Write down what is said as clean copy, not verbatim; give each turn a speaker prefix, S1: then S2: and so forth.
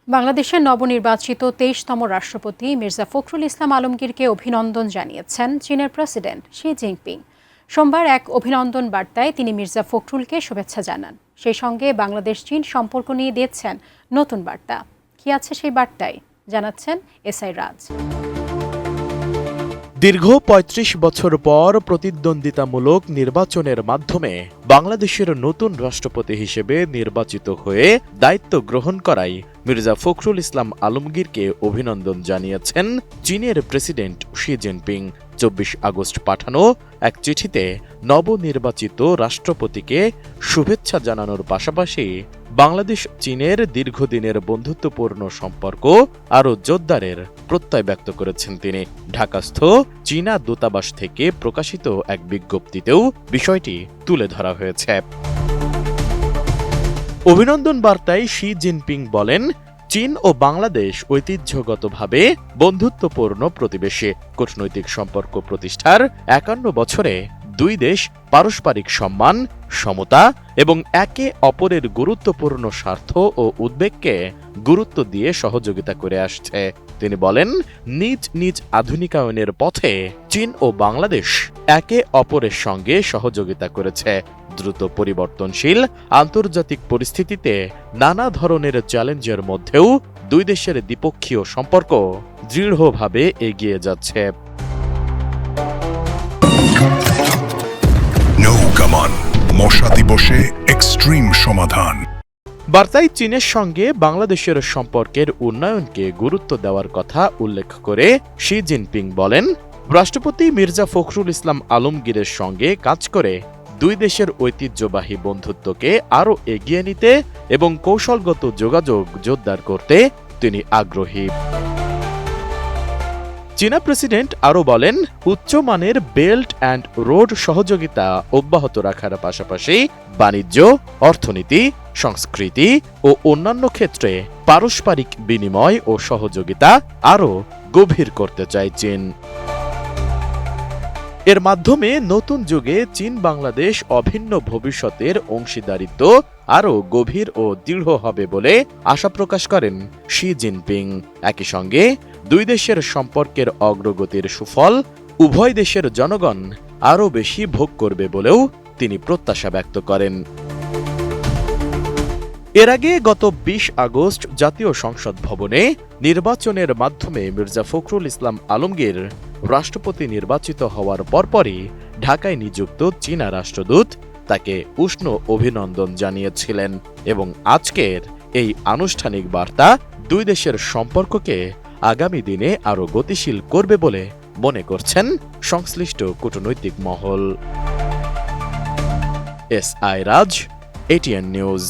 S1: বাংলাদেশের নবনির্বাচিত ২৩তম রাষ্ট্রপতি মির্জা ফখরুল ইসলাম আলমগীরকে অভিনন্দন জানিয়েছেন চীনের প্রেসিডেন্ট শি জিনপিং। সোমবার এক অভিনন্দন বার্তায় তিনি মির্জা ফখরুলকে শুভেচ্ছা জানান। সেই সঙ্গে বাংলাদেশ চীন সম্পর্ক নিয়ে দিয়েছেন নতুন বার্তা। কি আছে সেই বার্তায়, জানাচ্ছেন এসআই রাজ।
S2: দীর্ঘ ৩৫ বছর পর প্রতিদ্বন্দ্বিতামূলক নির্বাচনের মাধ্যমে বাংলাদেশের নতুন রাষ্ট্রপতি হিসেবে নির্বাচিত হয়ে দায়িত্ব গ্রহণ করায় মির্জা ফখরুল ইসলাম আলমগীরকে অভিনন্দন জানিয়েছেন চীনের প্রেসিডেন্ট শি জিনপিং। ২৪ আগস্ট পাঠানো এক চিঠিতে নবনির্বাচিত রাষ্ট্রপতিকে শুভেচ্ছা জানানোর পাশাপাশি বাংলাদেশ চীনের দীর্ঘদিনের বন্ধুত্বপূর্ণ সম্পর্ক আরও জোরদারের প্রত্যয় ব্যক্ত করেছেন তিনি। ঢাকাস্থ চীনা দূতাবাস থেকে প্রকাশিত এক বিজ্ঞপ্তিতেও বিষয়টি তুলে ধরা হয়েছে। অভিনন্দন বার্তায় শি জিনপিং বলেন, চীন ও বাংলাদেশ ঐতিহ্যগতভাবে বন্ধুত্বপূর্ণ প্রতিবেশী। কূটনৈতিক সম্পর্ক প্রতিষ্ঠার ৫১ বছরে দুই দেশ পারস্পরিক সম্মান, সমতা এবং একে অপরের গুরুত্বপূর্ণ স্বার্থ ও উদ্বেগকে গুরুত্ব দিয়ে সহযোগিতা করে আসছে। তিনি বলেন, নিজ নিজ আধুনিকায়নের পথে চীন ও বাংলাদেশ একে অপরের সঙ্গে সহযোগিতা করেছে। দ্রুত পরিবর্তনশীল আন্তর্জাতিক পরিস্থিতিতে নানা ধরনের চ্যালেঞ্জের মধ্যেও দুই দেশের দ্বিপক্ষীয় সম্পর্ক দৃঢ়ভাবে এগিয়ে যাচ্ছে।
S3: মশা দিবসে এক্সট্রিম সমাধান।
S2: বার্তায় চীনের সঙ্গে বাংলাদেশের সম্পর্কের উন্নয়নকে গুরুত্ব দেওয়ার কথা উল্লেখ করে শি জিনপিং বলেন, রাষ্ট্রপতি মির্জা ফখরুল ইসলাম আলমগীরের সঙ্গে কাজ করে দুই দেশের ঐতিহ্যবাহী বন্ধুত্বকে আরও এগিয়ে নিতে এবং কৌশলগত যোগাযোগ জোরদার করতে তিনি আগ্রহী। চীনা প্রেসিডেন্ট আরও বলেন, উচ্চমানের বেল্ট অ্যান্ড রোড সহযোগিতা অব্যাহত রাখার পাশাপাশি বাণিজ্য, অর্থনীতি, সংস্কৃতি ও অন্যান্য ক্ষেত্রে পারস্পরিক বিনিময় ও সহযোগিতা আরও গভীর করতে চায় চীন। এর মাধ্যমে নতুন যুগে চীন বাংলাদেশ অভিন্ন ভবিষ্যতের অংশীদারিত্ব আরও গভীর ও দৃঢ় হবে বলে আশা প্রকাশ করেন শি জিনপিং। একই সঙ্গে দুই দেশের সম্পর্কের অগ্রগতির সুফল উভয় দেশের জনগণ আরও বেশি ভোগ করবে বলেও তিনি প্রত্যাশা ব্যক্ত করেন। এর আগে গত ২০ আগস্ট জাতীয় সংসদ ভবনে নির্বাচনের মাধ্যমে মির্জা ফখরুল ইসলাম আলমগীর রাষ্ট্রপতি নির্বাচিত হওয়ার পরপরই ঢাকায় নিযুক্ত চীনা রাষ্ট্রদূত তাকে উষ্ণ অভিনন্দন জানিয়েছিলেন এবং আজকের এই আনুষ্ঠানিক বার্তা দুই দেশের সম্পর্ককে আগামী দিনে আরও গতিশীল করবে বলে মনে করছেন সংশ্লিষ্ট কূটনৈতিক মহল। এসআই রাজ, এটিএন নিউজ।